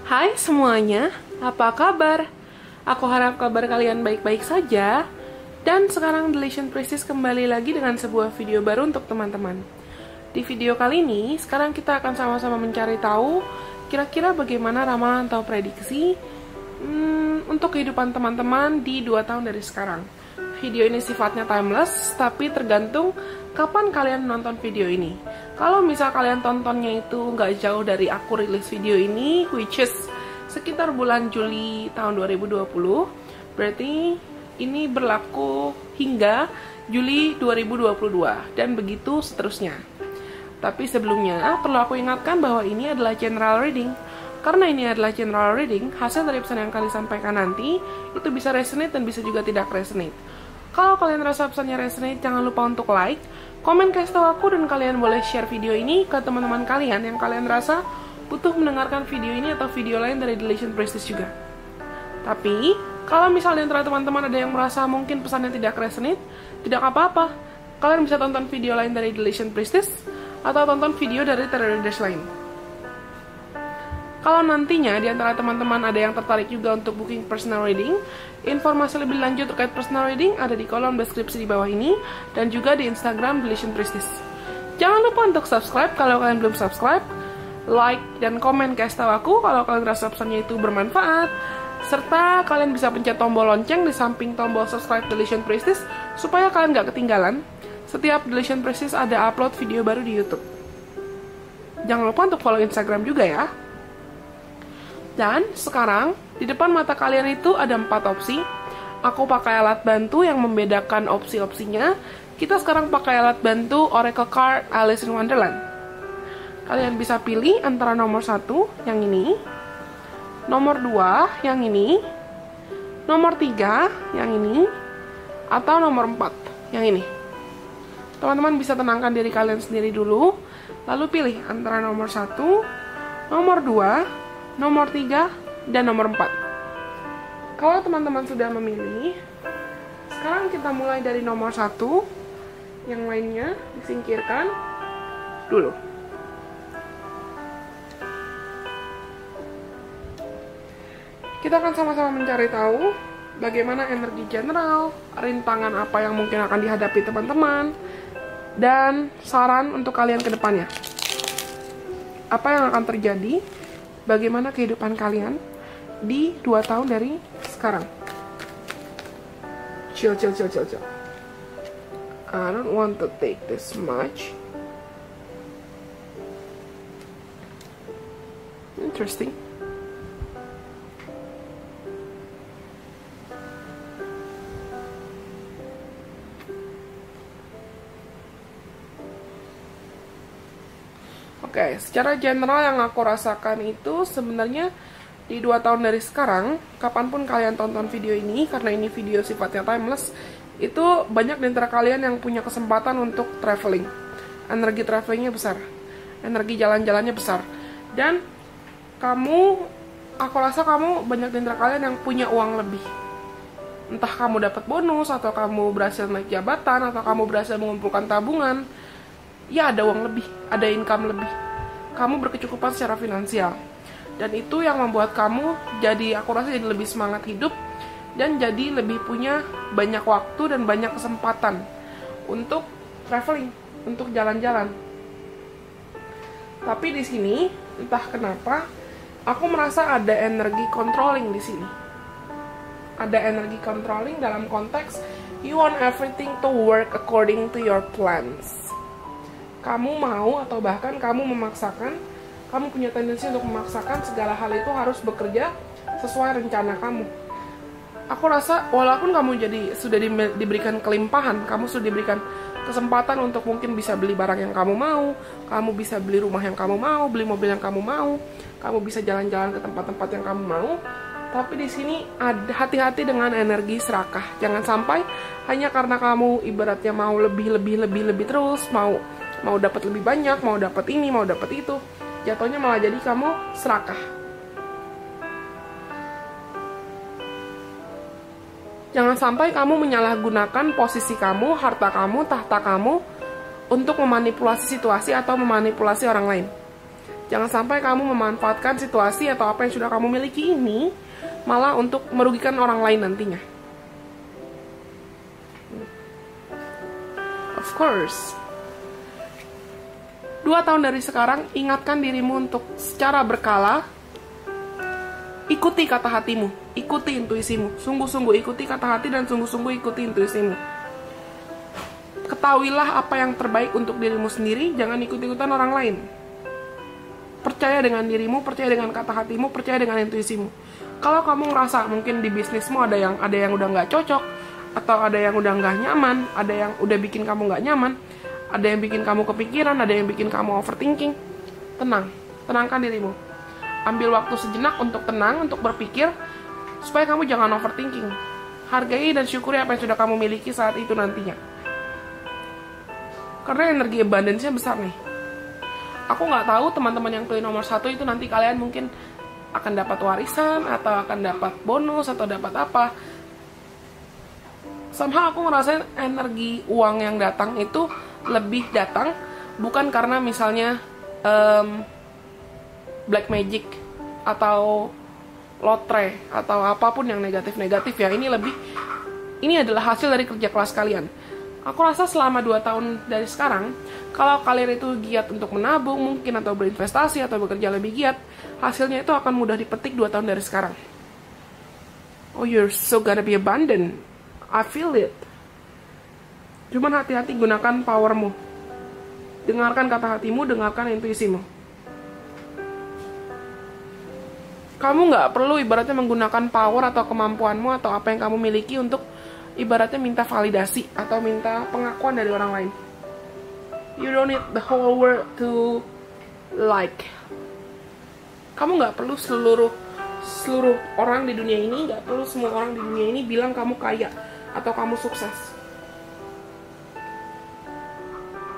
Hai semuanya, apa kabar? Aku harap kabar kalian baik-baik saja. Dan sekarang Delicious Priestess kembali lagi dengan sebuah video baru untuk teman-teman. Di video kali ini, sekarang kita akan sama-sama mencari tahu kira-kira bagaimana ramalan atau prediksi untuk kehidupan teman-teman di 2 tahun dari sekarang. Video ini sifatnya timeless, tapi tergantung kapan kalian nonton video ini. Kalau misal kalian tontonnya itu nggak jauh dari aku rilis video ini, which is sekitar bulan Juli tahun 2020, berarti ini berlaku hingga Juli 2022, dan begitu seterusnya. Tapi sebelumnya, perlu aku ingatkan bahwa ini adalah general reading. Karena ini adalah general reading, hasil dari pesan yang kalian sampaikan nanti, itu bisa resonate dan bisa juga tidak resonate. Kalau kalian rasa pesannya resonate, jangan lupa untuk like, komen kasih tahu aku, dan kalian boleh share video ini ke teman-teman kalian yang kalian rasa butuh mendengarkan video ini atau video lain dari Delicious Priestess juga. Tapi, kalau misalnya antara teman-teman ada yang merasa mungkin pesannya tidak resonate, tidak apa-apa. Kalian bisa tonton video lain dari Delicious Priestess, atau tonton video dari tarot readers lain. Kalau nantinya di antara teman-teman ada yang tertarik juga untuk booking personal reading, informasi lebih lanjut terkait personal reading ada di kolom deskripsi di bawah ini, dan juga di Instagram Delicious Priestess. Jangan lupa untuk subscribe kalau kalian belum subscribe, like dan komen kasih tahu aku kalau kalian rasa pesannya itu bermanfaat, serta kalian bisa pencet tombol lonceng di samping tombol subscribe Delicious Priestess supaya kalian gak ketinggalan setiap Delicious Priestess ada upload video baru di YouTube. Jangan lupa untuk follow Instagram juga ya. Dan sekarang di depan mata kalian itu ada 4 opsi. Aku pakai alat bantu yang membedakan opsi-opsinya. Kita sekarang pakai alat bantu Oracle Card Alice in Wonderland. Kalian bisa pilih antara nomor 1 yang ini, nomor 2 yang ini, nomor 3 yang ini, atau nomor 4 yang ini. Teman-teman bisa tenangkan diri kalian sendiri dulu, lalu pilih antara nomor 1, nomor 2, nomor 3, dan nomor 4. Kalau teman-teman sudah memilih, sekarang kita mulai dari nomor 1. Yang lainnya disingkirkan dulu. Kita akan sama-sama mencari tahu bagaimana energi general, rintangan apa yang mungkin akan dihadapi teman-teman, dan saran untuk kalian ke depannya. Apa yang akan terjadi, bagaimana kehidupan kalian di 2 tahun dari sekarang. Chill. I don't want to take this much. Interesting. Oke, secara general yang aku rasakan itu sebenarnya di 2 tahun dari sekarang, kapanpun kalian tonton video ini, karena ini video sifatnya timeless, itu banyak di antara kalian yang punya kesempatan untuk traveling. Energi travelingnya besar, energi jalan-jalannya besar. Dan aku rasa kamu banyak di antara kalian yang punya uang lebih. Entah kamu dapat bonus, atau kamu berhasil naik jabatan, atau kamu berhasil mengumpulkan tabungan. Ya, ada uang lebih, ada income lebih. Kamu berkecukupan secara finansial. Dan itu yang membuat kamu aku rasa jadi lebih semangat hidup, dan jadi lebih punya banyak waktu dan banyak kesempatan untuk traveling, untuk jalan-jalan. Tapi di sini, entah kenapa, aku merasa ada energi controlling di sini. Ada energi controlling dalam konteks you want everything to work according to your plans. Kamu mau, atau bahkan kamu memaksakan, kamu punya tendensi untuk memaksakan segala hal itu harus bekerja sesuai rencana kamu. Aku rasa walaupun kamu sudah diberikan kelimpahan, kamu sudah diberikan kesempatan untuk mungkin bisa beli barang yang kamu mau, kamu bisa beli rumah yang kamu mau, beli mobil yang kamu mau, kamu bisa jalan-jalan ke tempat-tempat yang kamu mau. Tapi di sini ada hati-hati dengan energi serakah. Jangan sampai hanya karena kamu ibaratnya mau lebih terus, mau dapat lebih banyak, mau dapat ini, mau dapat itu, jatuhnya malah jadi kamu serakah. Jangan sampai kamu menyalahgunakan posisi kamu, harta kamu, tahta kamu untuk memanipulasi situasi atau memanipulasi orang lain. Jangan sampai kamu memanfaatkan situasi atau apa yang sudah kamu miliki ini malah untuk merugikan orang lain nantinya. Of course. 2 tahun dari sekarang, ingatkan dirimu untuk secara berkala ikuti kata hatimu, ikuti intuisimu, sungguh-sungguh ikuti kata hati dan sungguh-sungguh ikuti intuisimu. Ketahuilah apa yang terbaik untuk dirimu sendiri, jangan ikut-ikutan orang lain. Percaya dengan dirimu, percaya dengan kata hatimu, percaya dengan intuisimu. Kalau kamu ngerasa mungkin di bisnismu ada yang udah nggak cocok, atau ada yang udah nggak nyaman, ada yang udah bikin kamu nggak nyaman, ada yang bikin kamu kepikiran, ada yang bikin kamu overthinking, tenangkan dirimu. Ambil waktu sejenak untuk tenang, untuk berpikir, supaya kamu jangan overthinking. Hargai dan syukuri apa yang sudah kamu miliki saat itu nantinya. Karena energi abundance-nya besar nih. Aku nggak tahu teman-teman yang pilih nomor 1 itu nanti kalian mungkin akan dapat warisan, atau akan dapat bonus, atau dapat apa. Somehow aku ngerasain energi uang yang datang itu lebih datang bukan karena misalnya black magic atau lotre atau apapun yang negatif-negatif ya. Ini adalah hasil dari kerja keras kalian. Aku rasa selama 2 tahun dari sekarang, kalau kalian itu giat untuk menabung mungkin, atau berinvestasi, atau bekerja lebih giat, hasilnya itu akan mudah dipetik 2 tahun dari sekarang. Oh, you're so gonna be abundant. I feel it. Cuman hati-hati, gunakan powermu. Dengarkan kata hatimu, dengarkan intuisimu. Kamu nggak perlu ibaratnya menggunakan power atau kemampuanmu atau apa yang kamu miliki untuk ibaratnya minta validasi atau minta pengakuan dari orang lain. You don't need the whole world to like. Kamu nggak perlu seluruh orang di dunia ini, nggak perlu semua orang di dunia ini bilang kamu kaya atau kamu sukses.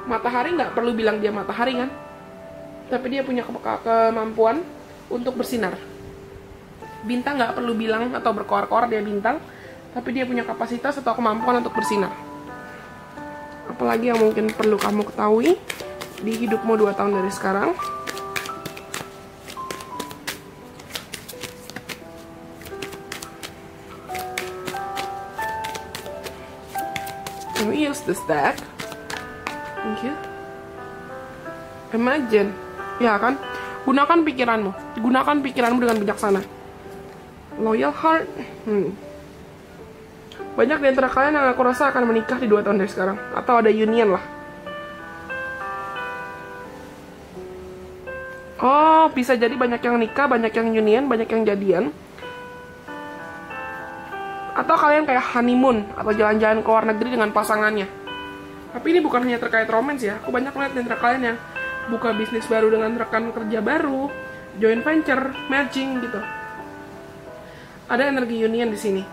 Matahari nggak perlu bilang dia matahari kan, tapi dia punya kemampuan untuk bersinar. Bintang nggak perlu bilang atau berkoar-koar dia bintang, tapi dia punya kapasitas atau kemampuan untuk bersinar. Apalagi yang mungkin perlu kamu ketahui di hidupmu 2 tahun dari sekarang. Let me use this deck. Thank you. Imagine, ya kan? Gunakan pikiranmu dengan bijaksana. Loyal heart. Banyak di antara kalian yang aku rasa akan menikah di 2 tahun dari sekarang, atau ada union lah. Oh, bisa jadi banyak yang nikah, banyak yang union, banyak yang jadian. Atau kalian kayak honeymoon atau jalan-jalan ke luar negeri dengan pasangannya. Tapi ini bukan hanya terkait romance ya. Aku banyak lihat di antara kalian yang buka bisnis baru dengan rekan kerja baru, joint venture, merging gitu. Ada energi union di sini.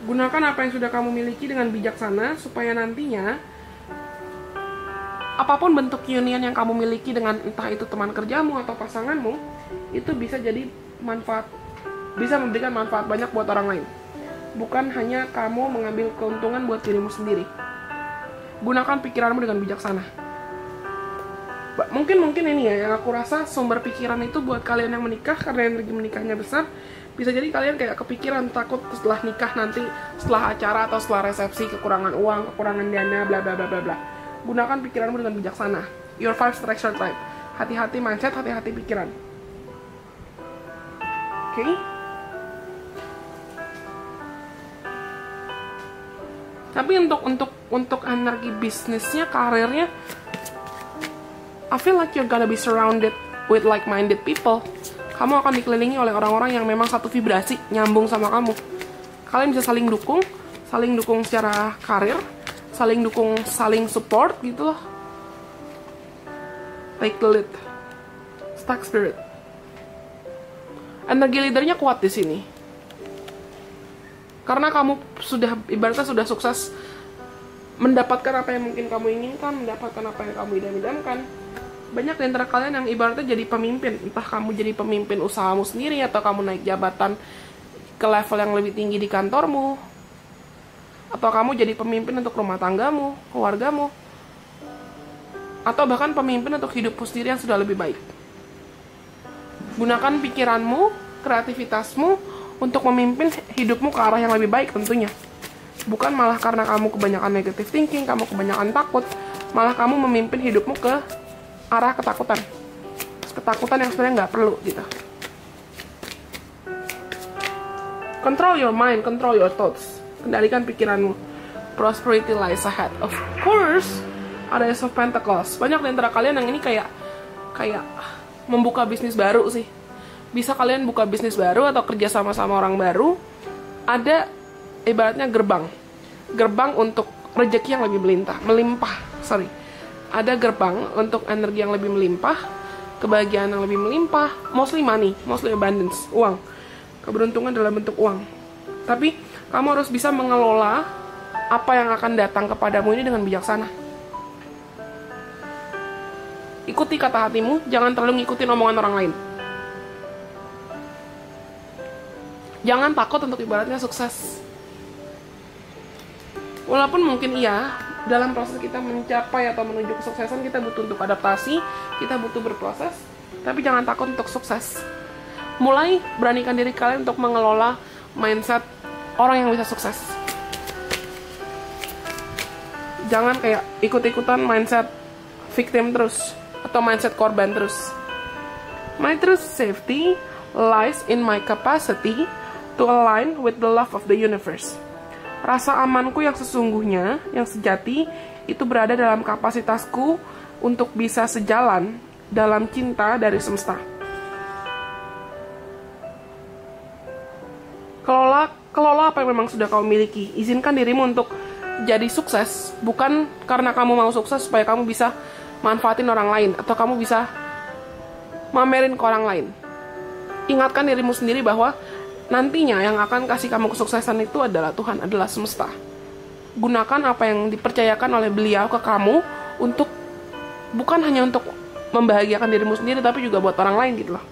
Gunakan apa yang sudah kamu miliki dengan bijaksana supaya nantinya apapun bentuk union yang kamu miliki dengan entah itu teman kerjamu atau pasanganmu, itu bisa jadi manfaat, bisa memberikan manfaat banyak buat orang lain. Bukan hanya kamu mengambil keuntungan buat dirimu sendiri. Gunakan pikiranmu dengan bijaksana. Mungkin ini ya yang aku rasa sumber pikiran itu buat kalian yang menikah, karena energi menikahnya besar. Bisa jadi kalian kayak kepikiran, takut setelah nikah nanti, setelah acara atau setelah resepsi kekurangan uang, kekurangan dana, bla bla bla bla bla. Gunakan pikiranmu dengan bijaksana. Your 5 structure type. Hati-hati mindset, hati-hati pikiran. Oke? Tapi untuk energi bisnisnya, karirnya, I feel like you're gonna be surrounded with like-minded people. Kamu akan dikelilingi oleh orang-orang yang memang satu vibrasi, nyambung sama kamu. Kalian bisa saling dukung secara karir, saling support gitu loh. Take the lead. Stack spirit. Energi leadernya kuat di sini. Karena kamu ibaratnya sudah sukses mendapatkan apa yang mungkin kamu inginkan, mendapatkan apa yang kamu idam-idamkan. Banyak di antara kalian yang ibaratnya jadi pemimpin. Entah kamu jadi pemimpin usahamu sendiri, atau kamu naik jabatan ke level yang lebih tinggi di kantormu, atau kamu jadi pemimpin untuk rumah tanggamu, keluargamu. atau bahkan pemimpin untuk hidupmu sendiri yang sudah lebih baik. Gunakan pikiranmu, kreativitasmu untuk memimpin hidupmu ke arah yang lebih baik tentunya. Bukan malah karena kamu kebanyakan negative thinking, kamu kebanyakan takut, malah kamu memimpin hidupmu ke arah ketakutan. Ketakutan yang sebenarnya nggak perlu gitu. Control your mind, control your thoughts. Kendalikan pikiranmu. Prosperity lies ahead. Of course, ada Ace of Pentacles. Banyak di antara kalian yang ini kayak membuka bisnis baru sih. Bisa kalian buka bisnis baru atau kerja sama-sama orang baru. Ada ibaratnya gerbang untuk rezeki yang lebih melimpah. Ada gerbang untuk energi yang lebih melimpah, kebahagiaan yang lebih melimpah, mostly money, mostly abundance, uang. Keberuntungan dalam bentuk uang. Tapi kamu harus bisa mengelola apa yang akan datang kepadamu ini dengan bijaksana. Ikuti kata hatimu, jangan terlalu ngikutin omongan orang lain. Jangan takut untuk ibaratnya sukses. Walaupun mungkin iya, dalam proses kita mencapai atau menuju kesuksesan kita butuh untuk adaptasi, kita butuh berproses, tapi jangan takut untuk sukses. Mulai beranikan diri kalian untuk mengelola mindset orang yang bisa sukses. Jangan kayak ikut-ikutan mindset victim terus, atau mindset korban terus. My true safety lies in my capacity to align with the love of the universe. Rasa amanku yang sesungguhnya, yang sejati, itu berada dalam kapasitasku untuk bisa sejalan dalam cinta dari semesta. Kelola apa yang memang sudah kau miliki. Izinkan dirimu untuk jadi sukses, bukan karena kamu mau sukses supaya kamu bisa manfaatin orang lain, atau kamu bisa mamerin ke orang lain. Ingatkan dirimu sendiri bahwa nantinya yang akan kasih kamu kesuksesan itu adalah Tuhan, adalah semesta. Gunakan apa yang dipercayakan oleh beliau ke kamu untuk bukan hanya untuk membahagiakan dirimu sendiri, tapi juga buat orang lain gitu loh.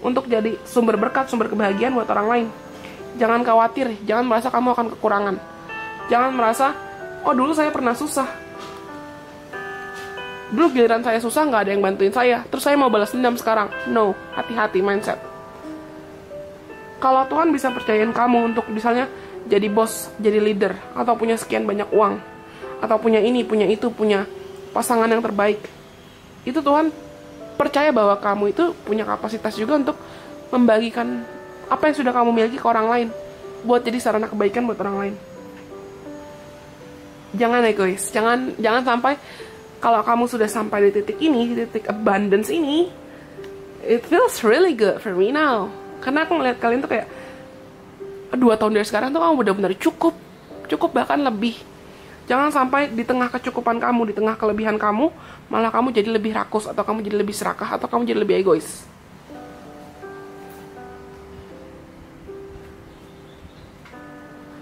Untuk jadi sumber berkat, sumber kebahagiaan buat orang lain. Jangan khawatir, jangan merasa kamu akan kekurangan. Jangan merasa, oh dulu saya pernah susah. Dulu giliran saya susah nggak ada yang bantuin saya, terus saya mau balas dendam sekarang. No, hati-hati mindset. Kalau Tuhan bisa percayain kamu untuk misalnya jadi bos, jadi leader, atau punya sekian banyak uang, atau punya ini, punya itu, punya pasangan yang terbaik, itu Tuhan percaya bahwa kamu itu punya kapasitas juga untuk membagikan apa yang sudah kamu miliki ke orang lain, buat jadi sarana kebaikan buat orang lain. Jangan egois, jangan sampai kalau kamu sudah sampai di titik ini, di titik abundance ini, it feels really good for me now. Karena aku ngeliat kalian tuh kayak 2 tahun dari sekarang tuh kamu benar-benar cukup bahkan lebih. Jangan sampai di tengah kecukupan kamu, di tengah kelebihan kamu, malah kamu jadi lebih rakus, atau kamu jadi lebih serakah, atau kamu jadi lebih egois.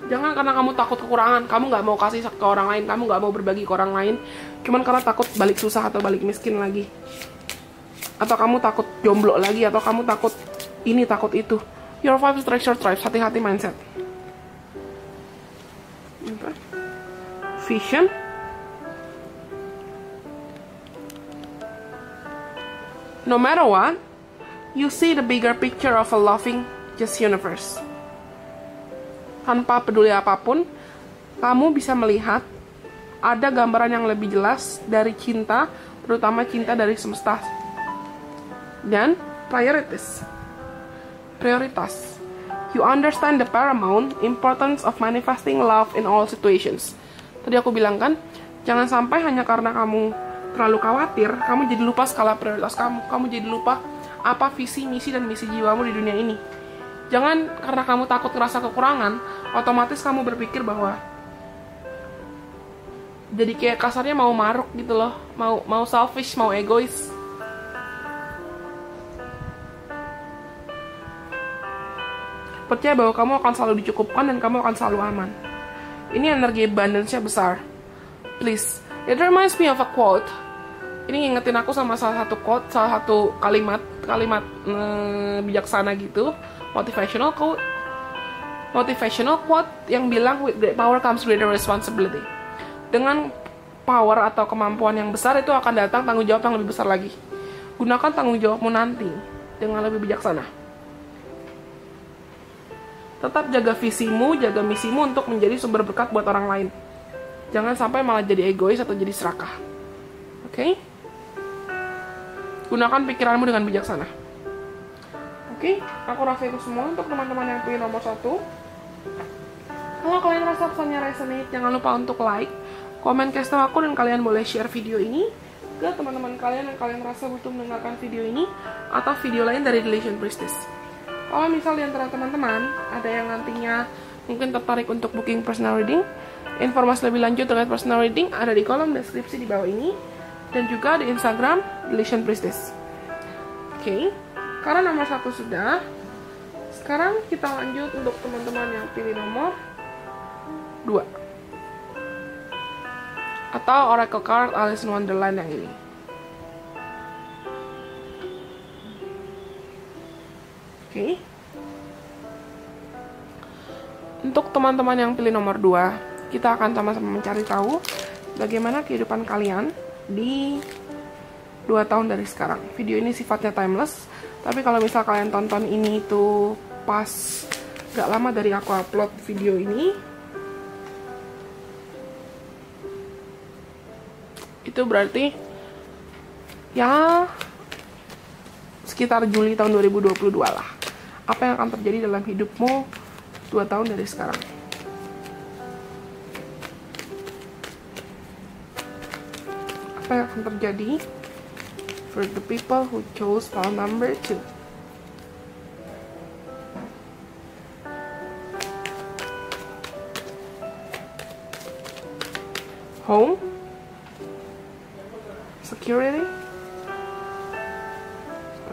Jangan karena kamu takut kekurangan, kamu gak mau kasih ke orang lain, kamu gak mau berbagi ke orang lain, cuman karena takut balik susah atau balik miskin lagi. Atau kamu takut jomblo lagi, atau kamu takut ini, takut itu. Your vibes attract your tribes. Hati-hati mindset. Vision. No matter what, you see the bigger picture of a loving, just universe. Tanpa peduli apapun, kamu bisa melihat ada gambaran yang lebih jelas dari cinta, terutama cinta dari semesta. Dan prioritas. You understand the paramount importance of manifesting love in all situations. Tadi aku bilang kan, jangan sampai hanya karena kamu terlalu khawatir, kamu jadi lupa skala prioritas kamu. Kamu jadi lupa apa visi, misi, dan misi jiwamu di dunia ini. Jangan karena kamu takut ngerasa kekurangan, otomatis kamu berpikir bahwa jadi kayak kasarnya mau maruk gitu loh, mau selfish, mau egois. Percaya bahwa kamu akan selalu dicukupkan dan kamu akan selalu aman. Ini energi abundance-nya besar. Please, it reminds me of a quote. Ini ngingetin aku sama salah satu quote, salah satu kalimat bijaksana gitu, motivational quote yang bilang with great power comes greater responsibility. Dengan power atau kemampuan yang besar, itu akan datang tanggung jawab yang lebih besar lagi. Gunakan tanggung jawabmu nanti dengan lebih bijaksana. Tetap jaga visimu, jaga misimu untuk menjadi sumber berkat buat orang lain. Jangan sampai malah jadi egois atau jadi serakah. Oke? Gunakan pikiranmu dengan bijaksana. Oke, aku rasa itu semua untuk teman-teman yang pilih nomor 1. Kalau kalian rasa pesannya resonate, jangan lupa untuk like, komen, kasih tahu aku, dan kalian boleh share video ini ke teman-teman kalian yang kalian rasa butuh mendengarkan video ini atau video lain dari Delicious Priestess. Kalau misal di antara teman-teman ada yang nantinya mungkin tertarik untuk booking personal reading, informasi lebih lanjut terkait personal reading ada di kolom deskripsi di bawah ini dan juga di Instagram Delicious Priestess. Oke, karena nomor 1 sudah, sekarang kita lanjut untuk teman-teman yang pilih nomor 2 atau Oracle Card Alice in Wonderland yang ini. Oke. Untuk teman-teman yang pilih nomor 2, kita akan sama-sama mencari tahu bagaimana kehidupan kalian di 2 tahun dari sekarang. Video ini sifatnya timeless, tapi kalau misal kalian tonton ini itu pas gak lama dari aku upload video ini, itu berarti ya sekitar Juli tahun 2022 lah. Apa yang akan terjadi dalam hidupmu 2 tahun dari sekarang? Apa yang akan terjadi for the people who chose file number 2? Home, security.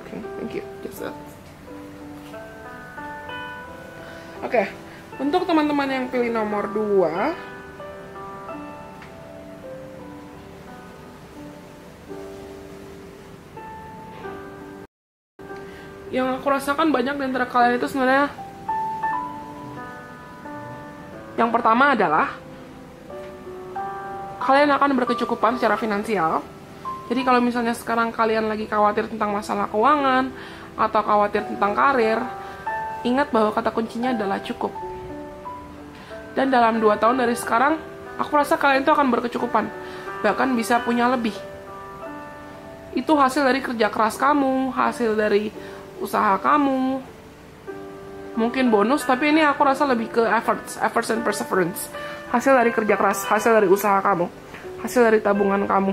Okay, thank you. Just that. Oke, untuk teman-teman yang pilih nomor 2, yang aku rasakan banyak di antara kalian itu sebenarnya yang pertama adalah kalian akan berkecukupan secara finansial. Jadi kalau misalnya sekarang kalian lagi khawatir tentang masalah keuangan atau khawatir tentang karir, ingat bahwa kata kuncinya adalah cukup. Dan dalam 2 tahun dari sekarang, aku rasa kalian itu akan berkecukupan, bahkan bisa punya lebih. Itu hasil dari kerja keras kamu, hasil dari usaha kamu, mungkin bonus, tapi ini aku rasa lebih ke efforts and perseverance. Hasil dari kerja keras, hasil dari usaha kamu, hasil dari tabungan kamu.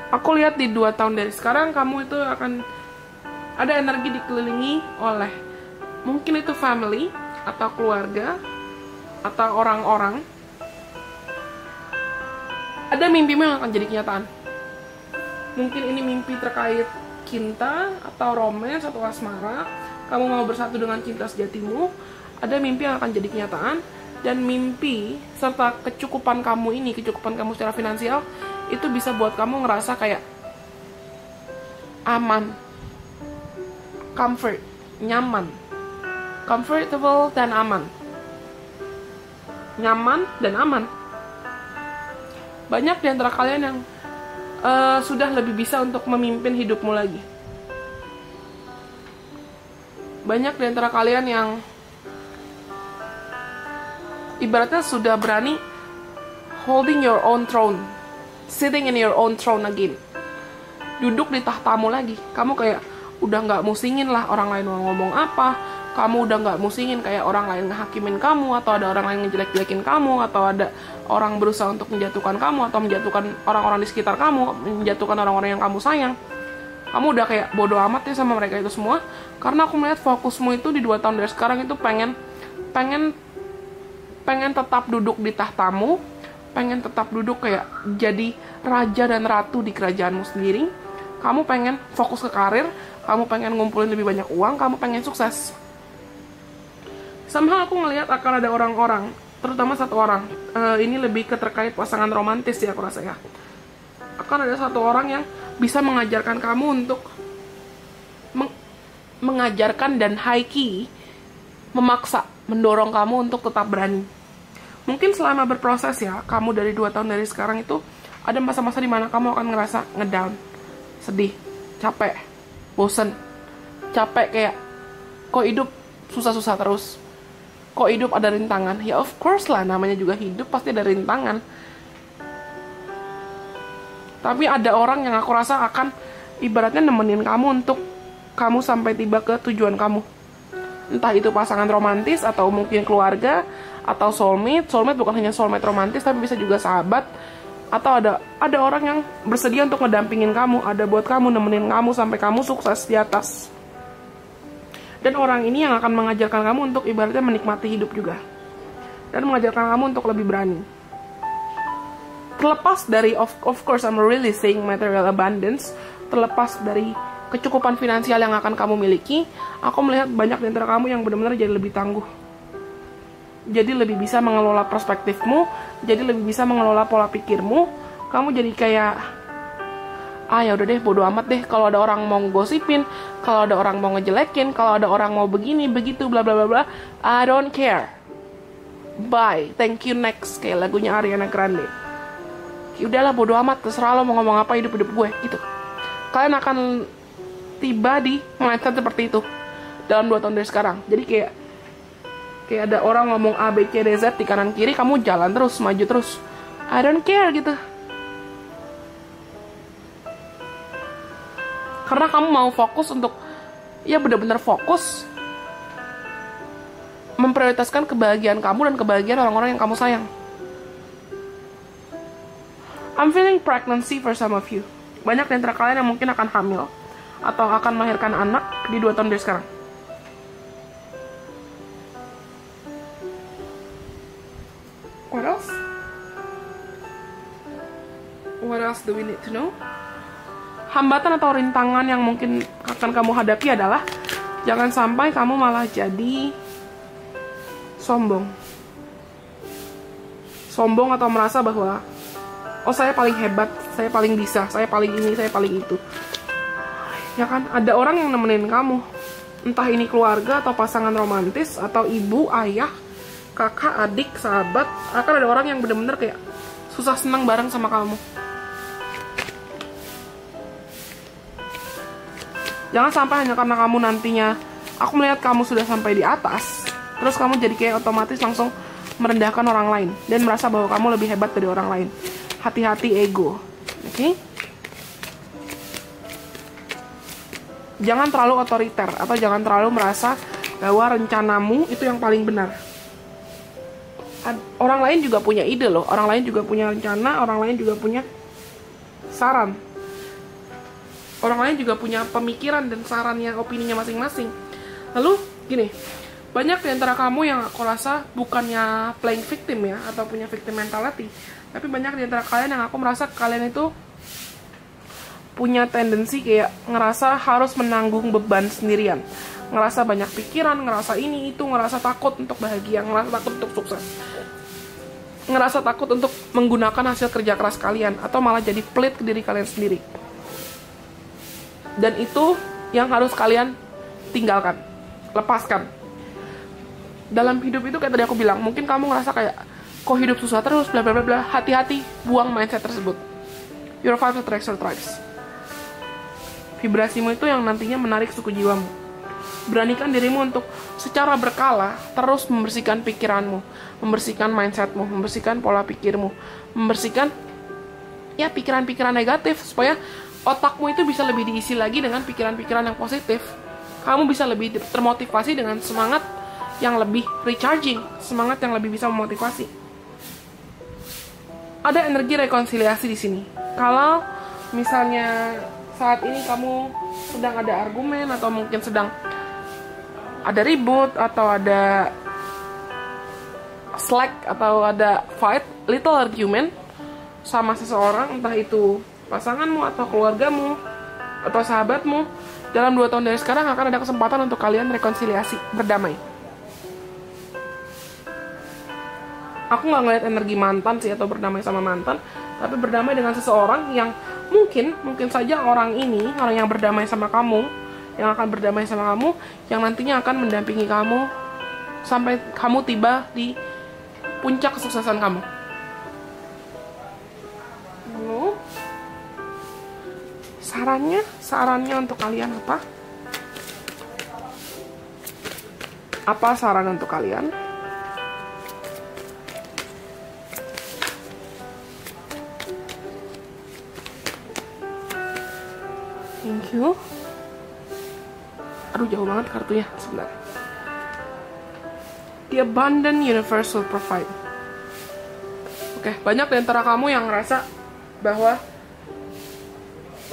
Aku lihat di 2 tahun dari sekarang, kamu itu akan ada energi dikelilingi oleh mungkin itu family, atau keluarga, atau orang-orang. Ada mimpimu yang akan jadi kenyataan. Mungkin ini mimpi terkait cinta, atau romance, atau asmara. Kamu mau bersatu dengan cinta sejatimu. Ada mimpi yang akan jadi kenyataan. Dan mimpi serta kecukupan kamu ini, kecukupan kamu secara finansial, itu bisa buat kamu ngerasa kayak aman, comfort, nyaman, comfortable dan aman, nyaman dan aman. Banyak di antara kalian yang sudah lebih bisa untuk memimpin hidupmu lagi. Banyak di antara kalian yang ibaratnya sudah berani holding your own throne, sitting in your own throne again. Duduk di tahtamu lagi. Kamu kayak udah nggak musingin lah orang lain mau ngomong apa. Kamu udah nggak musingin kayak orang lain ngehakimin kamu, atau ada orang lain ngejelek-jelekin kamu, atau ada orang berusaha untuk menjatuhkan kamu, atau menjatuhkan orang-orang di sekitar kamu, menjatuhkan orang-orang yang kamu sayang. Kamu udah kayak bodo amat ya sama mereka itu semua. Karena aku melihat fokusmu itu di 2 tahun dari sekarang itu pengen tetap duduk di tahtamu, pengen tetap duduk kayak jadi raja dan ratu di kerajaanmu sendiri. Kamu pengen fokus ke karir, kamu pengen ngumpulin lebih banyak uang, kamu pengen sukses. Somehow aku ngelihat akan ada orang-orang, terutama satu orang, ini lebih ke terkait pasangan romantis ya aku rasa ya. Akan ada satu orang yang bisa mengajarkan kamu untuk mengajarkan dan high key, memaksa, mendorong kamu untuk tetap berani. Mungkin selama berproses ya, kamu dari 2 tahun dari sekarang itu Ada masa-masa dimana kamu akan ngerasa ngedown, sedih, capek, bosen, capek kayak kok hidup susah-susah terus, kok hidup ada rintangan. Ya of course lah, namanya juga hidup pasti ada rintangan. Tapi ada orang yang aku rasa akan ibaratnya nemenin kamu untuk kamu sampai tiba ke tujuan kamu. Entah itu pasangan romantis, atau mungkin keluarga, atau soulmate. Soulmate bukan hanya soulmate romantis, tapi bisa juga sahabat. Atau ada orang yang bersedia untuk ngedampingin kamu, ada buat kamu, nemenin kamu sampai kamu sukses di atas. Dan orang ini yang akan mengajarkan kamu untuk ibaratnya menikmati hidup juga. Dan mengajarkan kamu untuk lebih berani. Terlepas dari, of course I'm really saying material abundance, terlepas dari kecukupan finansial yang akan kamu miliki, aku melihat banyak di antara kamu yang benar-benar jadi lebih tangguh. Jadi lebih bisa mengelola perspektifmu, jadi lebih bisa mengelola pola pikirmu. Kamu jadi kayak, ya udah deh, bodo amat deh kalau ada orang mau ngosipin, kalau ada orang mau ngejelekin, kalau ada orang mau begini, begitu, bla bla bla bla. I don't care. Bye, thank you, next, kayak lagunya Ariana Grande. Ya udahlah, bodo amat, terserah lo mau ngomong apa, hidup gue, gitu. Kalian akan tiba di mindset seperti itu dalam 2 tahun dari sekarang. Jadi kayak ada orang ngomong A, B, C, D, Z di kanan kiri, kamu jalan terus, maju terus. I don't care gitu. Karena kamu mau fokus untuk, ya benar-benar fokus memprioritaskan kebahagiaan kamu dan kebahagiaan orang-orang yang kamu sayang. I'm feeling pregnancy for some of you. Banyak di antara kalian yang mungkin akan hamil atau akan melahirkan anak di 2 tahun dari sekarang. What else? What else do we need to know? Hambatan atau rintangan yang mungkin akan kamu hadapi adalah jangan sampai kamu malah jadi sombong. Sombong atau merasa bahwa saya paling hebat, saya paling bisa, saya paling ini, saya paling itu. Ya kan, ada orang yang nemenin kamu. Entah ini keluarga atau pasangan romantis, atau ibu, ayah, kakak, adik, sahabat. Akan ada orang yang bener-bener kayak susah senang bareng sama kamu. Jangan sampai hanya karena kamu nantinya, aku melihat kamu sudah sampai di atas, terus kamu jadi kayak otomatis langsung merendahkan orang lain dan merasa bahwa kamu lebih hebat dari orang lain. Hati-hati ego, oke? Jangan terlalu otoriter atau jangan terlalu merasa bahwa rencanamu itu yang paling benar. Orang lain juga punya ide loh, orang lain juga punya rencana, orang lain juga punya saran. Orang lain juga punya pemikiran dan sarannya, opininya masing-masing. Lalu gini, banyak di antara kamu yang aku rasa bukannya playing victim ya, atau punya victim mentality, tapi banyak di antara kalian yang aku merasa kalian itu punya tendensi kayak ngerasa harus menanggung beban sendirian, ngerasa banyak pikiran, ngerasa ini itu, ngerasa takut untuk bahagia, ngerasa takut untuk sukses, ngerasa takut untuk menggunakan hasil kerja keras kalian, atau malah jadi pelit ke diri kalian sendiri. Dan itu yang harus kalian tinggalkan, lepaskan. Dalam hidup itu kayak tadi aku bilang, mungkin kamu ngerasa kayak kok hidup susah terus, bla bla bla bla. Hati-hati, buang mindset tersebut. Your vibes attract your tribes. Vibrasimu itu yang nantinya menarik suku jiwamu. Beranikan dirimu untuk secara berkala terus membersihkan pikiranmu, membersihkan mindsetmu, membersihkan pola pikirmu, membersihkan ya pikiran-pikiran negatif supaya otakmu itu bisa lebih diisi lagi dengan pikiran-pikiran yang positif. Kamu bisa lebih termotivasi dengan semangat yang lebih recharging, semangat yang lebih bisa memotivasi. Ada energi rekonsiliasi di sini. Kalau misalnya saat ini kamu sedang ada argumen, atau mungkin sedang ada ribut, atau ada slack, atau ada fight, little argument sama seseorang, entah itu pasanganmu, atau keluargamu, atau sahabatmu, dalam 2 tahun dari sekarang akan ada kesempatan untuk kalian rekonsiliasi, berdamai. Aku nggak ngeliat energi mantan sih, atau berdamai sama mantan, tapi berdamai dengan seseorang yang mungkin saja orang ini, orang yang berdamai sama kamu, yang akan berdamai sama kamu, yang nantinya akan mendampingi kamu sampai kamu tiba di puncak kesuksesan kamu. Sarannya untuk kalian apa? Apa saran untuk kalian? Thank you. Aduh, jauh banget kartunya. Sebentar. The abundant universe will provide. Oke, banyak di antara kamu yang ngerasa bahwa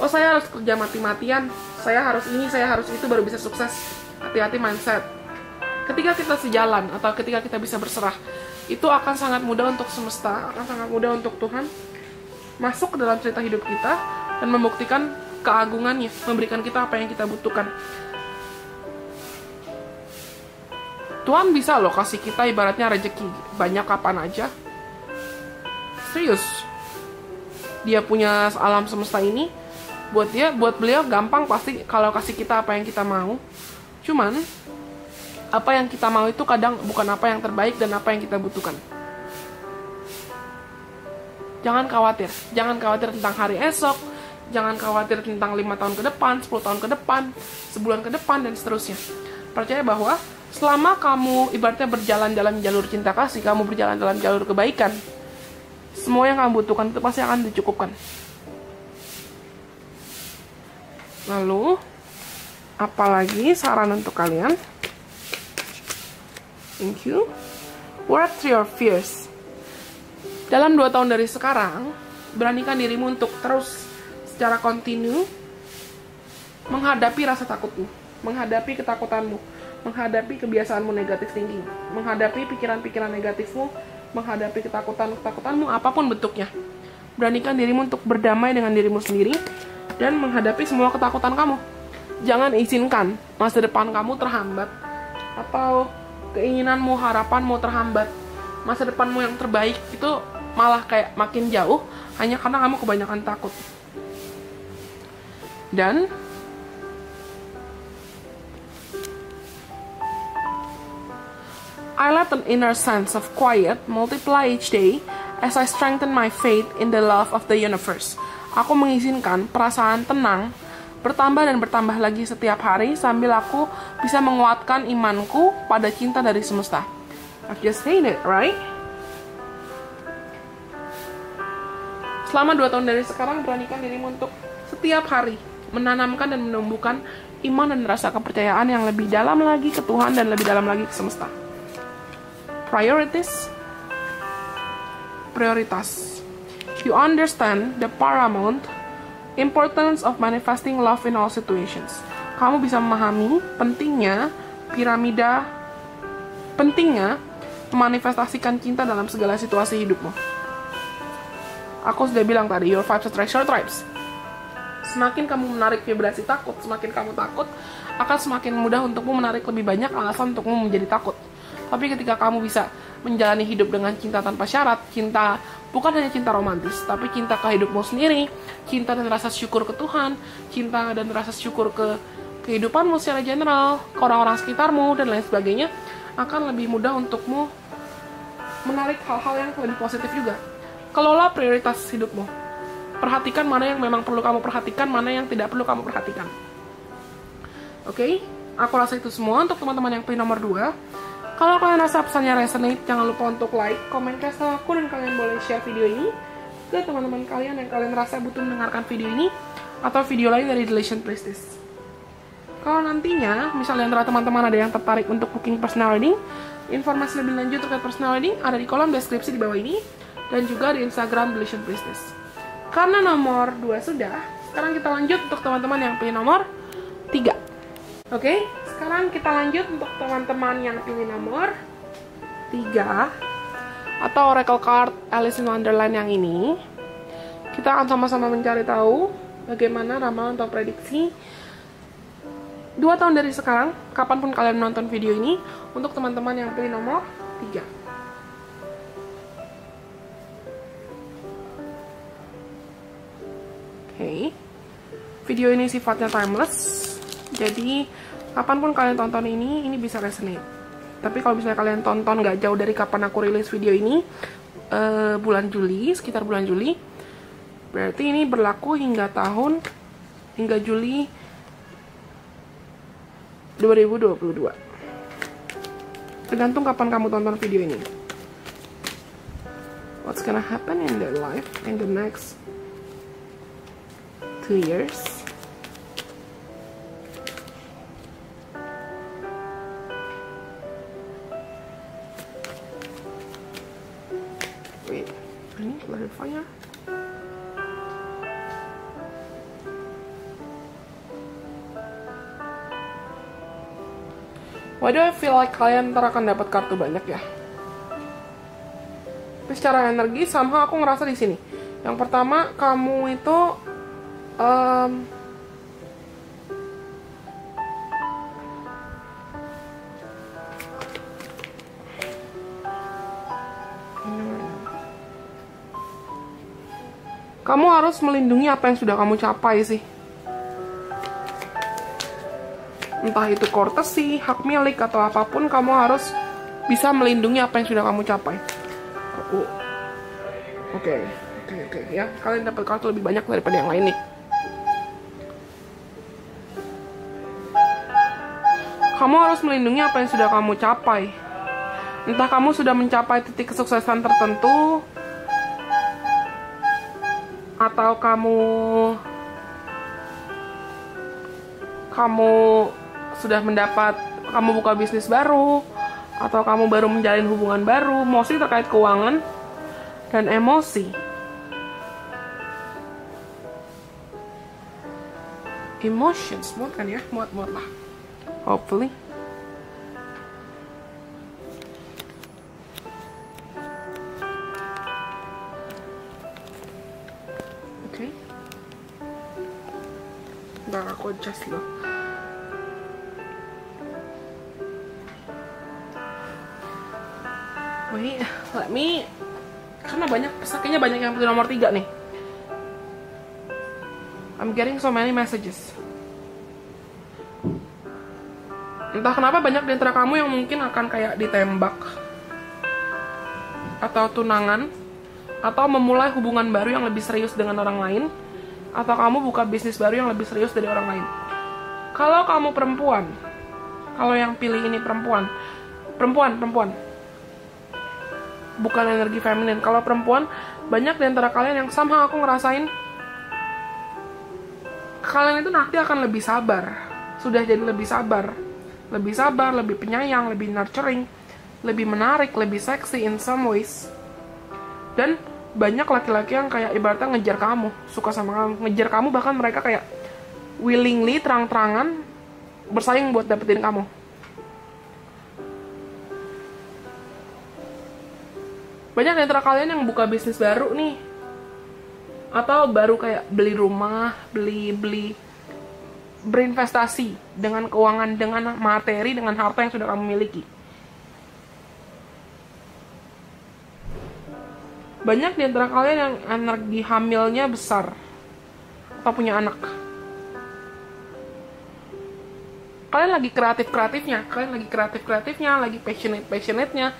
oh, saya harus kerja mati-matian, saya harus ini, saya harus itu baru bisa sukses. Hati-hati mindset. Ketika kita sejalan atau ketika kita bisa berserah, itu akan sangat mudah untuk semesta, akan sangat mudah untuk Tuhan masuk ke dalam cerita hidup kita dan membuktikan keagungannya, memberikan kita apa yang kita butuhkan. Tuhan bisa loh kasih kita ibaratnya rezeki banyak kapan aja. Serius. Dia punya alam semesta ini. Buat beliau gampang pasti kalau kasih kita apa yang kita mau. Cuman apa yang kita mau itu kadang bukan apa yang terbaik dan apa yang kita butuhkan. Jangan khawatir tentang hari esok. Jangan khawatir tentang 5 tahun ke depan, 10 tahun ke depan, sebulan ke depan, dan seterusnya. Percaya bahwa selama kamu ibaratnya berjalan dalam jalur cinta kasih, kamu berjalan dalam jalur kebaikan, semua yang kamu butuhkan itu pasti akan dicukupkan. Lalu, apalagi saran untuk kalian? Thank you. Work through your fears. Dalam 2 tahun dari sekarang, beranikan dirimu untuk terus secara kontinu menghadapi rasa takutmu, menghadapi ketakutanmu, menghadapi kebiasaanmu negatif thinking, menghadapi pikiran-pikiran negatifmu, menghadapi ketakutanmu apapun bentuknya. Beranikan dirimu untuk berdamai dengan dirimu sendiri dan menghadapi semua ketakutan kamu. Jangan izinkan masa depan kamu terhambat atau keinginanmu, harapanmu terhambat. Masa depanmu yang terbaik itu malah kayak makin jauh hanya karena kamu kebanyakan takut. Dan I let an inner sense of quiet multiply each day as I strengthen my faith in the love of the universe. Aku mengizinkan perasaan tenang bertambah dan bertambah lagi setiap hari sambil aku bisa menguatkan imanku pada cinta dari semesta. I've just said it, right? Selama 2 tahun dari sekarang, beranikan dirimu untuk setiap hari menanamkan dan menumbuhkan iman dan rasa kepercayaan yang lebih dalam lagi ke Tuhan dan lebih dalam lagi ke semesta. Prioritas. You understand the paramount importance of manifesting love in all situations. Kamu bisa memahami pentingnya memanifestasikan cinta dalam segala situasi hidupmu. Aku sudah bilang tadi, your vibes attract your tribes. Semakin kamu menarik vibrasi takut, semakin kamu takut, akan semakin mudah untukmu menarik lebih banyak alasan untukmu menjadi takut. Tapi ketika kamu bisa menjalani hidup dengan cinta tanpa syarat, cinta bukan hanya cinta romantis, tapi cinta ke hidupmu sendiri, cinta dan rasa syukur ke Tuhan, cinta dan rasa syukur ke kehidupanmu secara general, ke orang-orang sekitarmu, dan lain sebagainya, akan lebih mudah untukmu menarik hal-hal yang lebih positif juga. Kelola prioritas hidupmu. Perhatikan mana yang memang perlu kamu perhatikan, mana yang tidak perlu kamu perhatikan. Oke? Aku rasa itu semua untuk teman-teman yang pilih nomor 2. Kalau kalian rasa pesannya resonate, jangan lupa untuk like, komen, kasih tahu aku, dan kalian boleh share video ini ke teman-teman kalian yang kalian rasa butuh mendengarkan video ini atau video lain dari Delicious Priestess. Kalau nantinya, misalnya antara teman-teman ada yang tertarik untuk booking personal reading, informasi lebih lanjut terkait personal reading ada di kolom deskripsi di bawah ini dan juga di Instagram Delicious Priestess. Karena nomor 2 sudah, sekarang kita lanjut untuk teman-teman yang pilih nomor 3. Oke, sekarang kita lanjut untuk teman-teman yang pilih nomor 3 atau Oracle Card Alice in Wonderland yang ini. Kita akan sama-sama mencari tahu bagaimana ramalan atau prediksi 2 tahun dari sekarang, kapanpun kalian menonton video ini, untuk teman-teman yang pilih nomor 3. Oke, video ini sifatnya timeless, jadi kapanpun kalian tonton ini bisa resonate. Tapi kalau misalnya kalian tonton gak jauh dari kapan aku rilis video ini, bulan Juli, sekitar bulan Juli, berarti ini berlaku hingga tahun hingga Juli 2022. Tergantung kapan kamu tonton video ini. What's gonna happen in their life in the next 2 years? Wait, ini clarify-nya. Why do I feel like kalian ntar akan dapat kartu banyak ya? Tapi secara energi, somehow aku ngerasa di sini. Yang pertama, kamu itu kamu harus melindungi apa yang sudah kamu capai sih. Entah itu courtesy, hak milik, atau apapun, kamu harus bisa melindungi apa yang sudah kamu capai. Oke, ya. Kalian dapat kartu lebih banyak daripada yang lain nih. Kamu harus melindungi apa yang sudah kamu capai. Entah kamu sudah mencapai titik kesuksesan tertentu, atau kamu sudah mendapat, kamu buka bisnis baru, atau kamu baru menjalin hubungan baru, mostly terkait keuangan dan emosi. Emotions, muat kan ya? Muat lah. Hopefully. Oke. Ntar aku adjust loh. Wait, let me, karena banyak, kayaknya banyak yang pilih nomor 3 nih. I'm getting so many messages. Entah kenapa banyak di antara kamu yang mungkin akan kayak ditembak, atau tunangan, atau memulai hubungan baru yang lebih serius dengan orang lain, atau kamu buka bisnis baru yang lebih serius dari orang lain. Kalau kamu perempuan, kalau yang pilih ini perempuan, bukan energi feminin. Kalau perempuan, banyak di antara kalian yang somehow aku ngerasain kalian itu nanti akan lebih sabar. Sudah jadi lebih sabar, lebih penyayang, lebih nurturing, lebih menarik, lebih seksi in some ways. Dan banyak laki-laki yang kayak ibaratnya ngejar kamu, suka sama kamu, ngejar kamu, bahkan mereka kayak willingly, terang-terangan bersaing buat dapetin kamu. Banyak di antara kalian yang buka bisnis baru nih, atau baru kayak beli rumah, berinvestasi dengan keuangan, dengan materi, dengan harta yang sudah kamu miliki. Banyak di antara kalian yang energi hamilnya besar, atau punya anak. Kalian lagi kreatif-kreatifnya, lagi passionate-nya.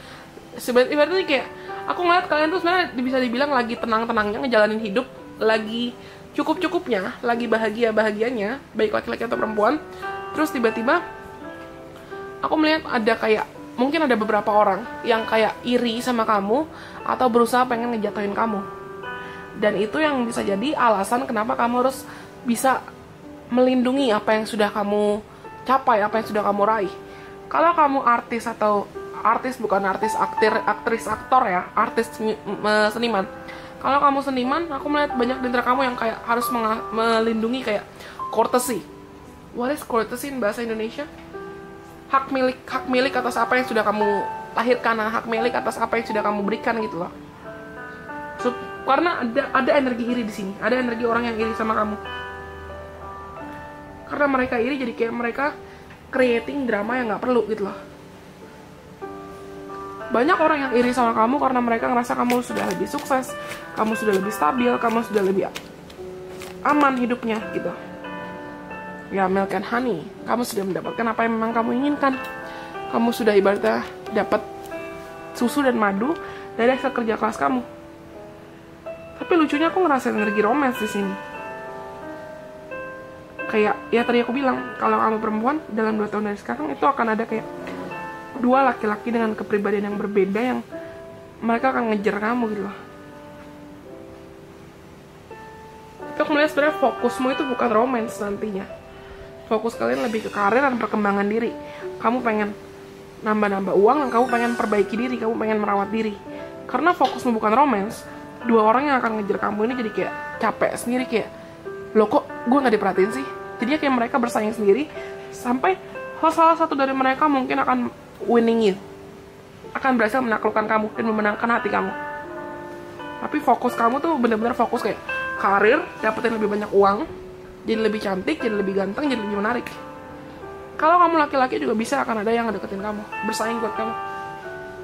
Ibaratnya kayak, aku ngeliat kalian tuh sebenarnya bisa dibilang lagi tenang-tenangnya ngejalanin hidup, lagi cukup-cukupnya, lagi bahagia-bahagianya, baik laki-laki atau perempuan. Terus tiba-tiba aku melihat ada kayak, mungkin ada beberapa orang yang kayak iri sama kamu, atau berusaha pengen ngejatuhin kamu. Dan itu yang bisa jadi alasan kenapa kamu harus bisa melindungi apa yang sudah kamu capai, apa yang sudah kamu raih. Kalau kamu artis, atau bukan artis, aktor ya, artis seniman. Kalau kamu seniman, aku melihat banyak di antara kamu yang kayak harus melindungi kayak courtesy. What is courtesy in bahasa Indonesia? Hak milik atas apa yang sudah kamu lahirkan, hak milik atas apa yang sudah kamu berikan gitu loh. So, karena ada energi iri di sini, ada energi orang yang iri sama kamu. Karena mereka iri, jadi kayak mereka creating drama yang nggak perlu gitu loh. Banyak orang yang iri sama kamu karena mereka ngerasa kamu sudah lebih sukses, kamu sudah lebih stabil, kamu sudah lebih aman hidupnya gitu. Ya, milk and honey, kamu sudah mendapatkan apa yang memang kamu inginkan. Kamu sudah ibaratnya dapat susu dan madu dari hasil kerja keras kamu. Tapi lucunya aku ngerasain energi romance di sini. kayak ya tadi aku bilang, kalau kamu perempuan dalam 2 tahun dari sekarang itu akan ada kayak 2 laki-laki dengan kepribadian yang berbeda yang mereka akan ngejar kamu gitu loh. Tapi aku melihat sebenarnya fokusmu itu bukan romance nantinya. Fokus kalian lebih ke karir dan perkembangan diri. Kamu pengen nambah-nambah uang dan kamu pengen perbaiki diri, kamu pengen merawat diri. Karena fokusmu bukan romance, 2 orang yang akan ngejar kamu ini jadi kayak capek sendiri, kayak loh kok gue gak diperhatiin sih. Jadi kayak mereka bersaing sendiri sampai salah satu dari mereka mungkin akan winning it, akan berhasil menaklukkan kamu dan memenangkan hati kamu. Tapi fokus kamu tuh bener-bener fokus kayak karir, dapetin lebih banyak uang, jadi lebih cantik, jadi lebih ganteng, jadi lebih menarik. Kalau kamu laki-laki juga bisa akan ada yang ngedeketin kamu, bersaing buat kamu.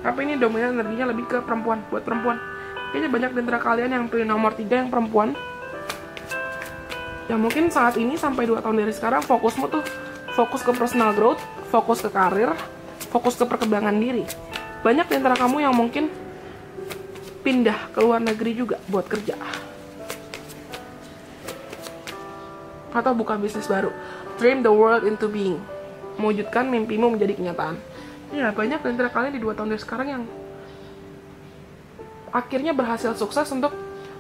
Tapi ini dominan energinya lebih ke perempuan, buat perempuan. Kayaknya banyak di antara kalian yang pilih nomor 3 yang perempuan. Ya mungkin saat ini sampai 2 tahun dari sekarang fokusmu tuh fokus ke personal growth, fokus ke karir, fokus ke perkembangan diri. Banyak di antara kamu yang mungkin pindah ke luar negeri juga buat kerja. Atau buka bisnis baru. Dream the world into being. Mewujudkan mimpimu menjadi kenyataan. Ya, banyak di antara kalian di 2 tahun dari sekarang yang akhirnya berhasil sukses untuk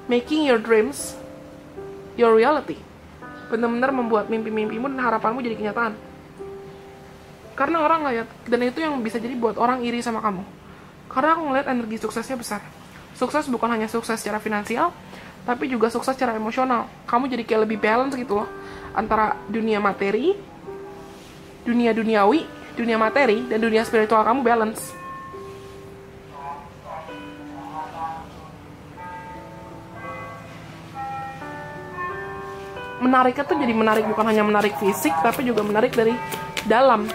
making your dreams your reality. Benar-benar membuat mimpi-mimpimu dan harapanmu jadi kenyataan. Karena orang lihat, dan itu yang bisa jadi buat orang iri sama kamu. Karena aku ngeliat energi suksesnya besar. Sukses bukan hanya sukses secara finansial, tapi juga sukses secara emosional. Kamu jadi kayak lebih balance gitu loh, antara dunia materi, dunia duniawi, dunia materi, dan dunia spiritual kamu balance. Menariknya tuh jadi menarik, bukan hanya menarik fisik, tapi juga menarik dari dalam.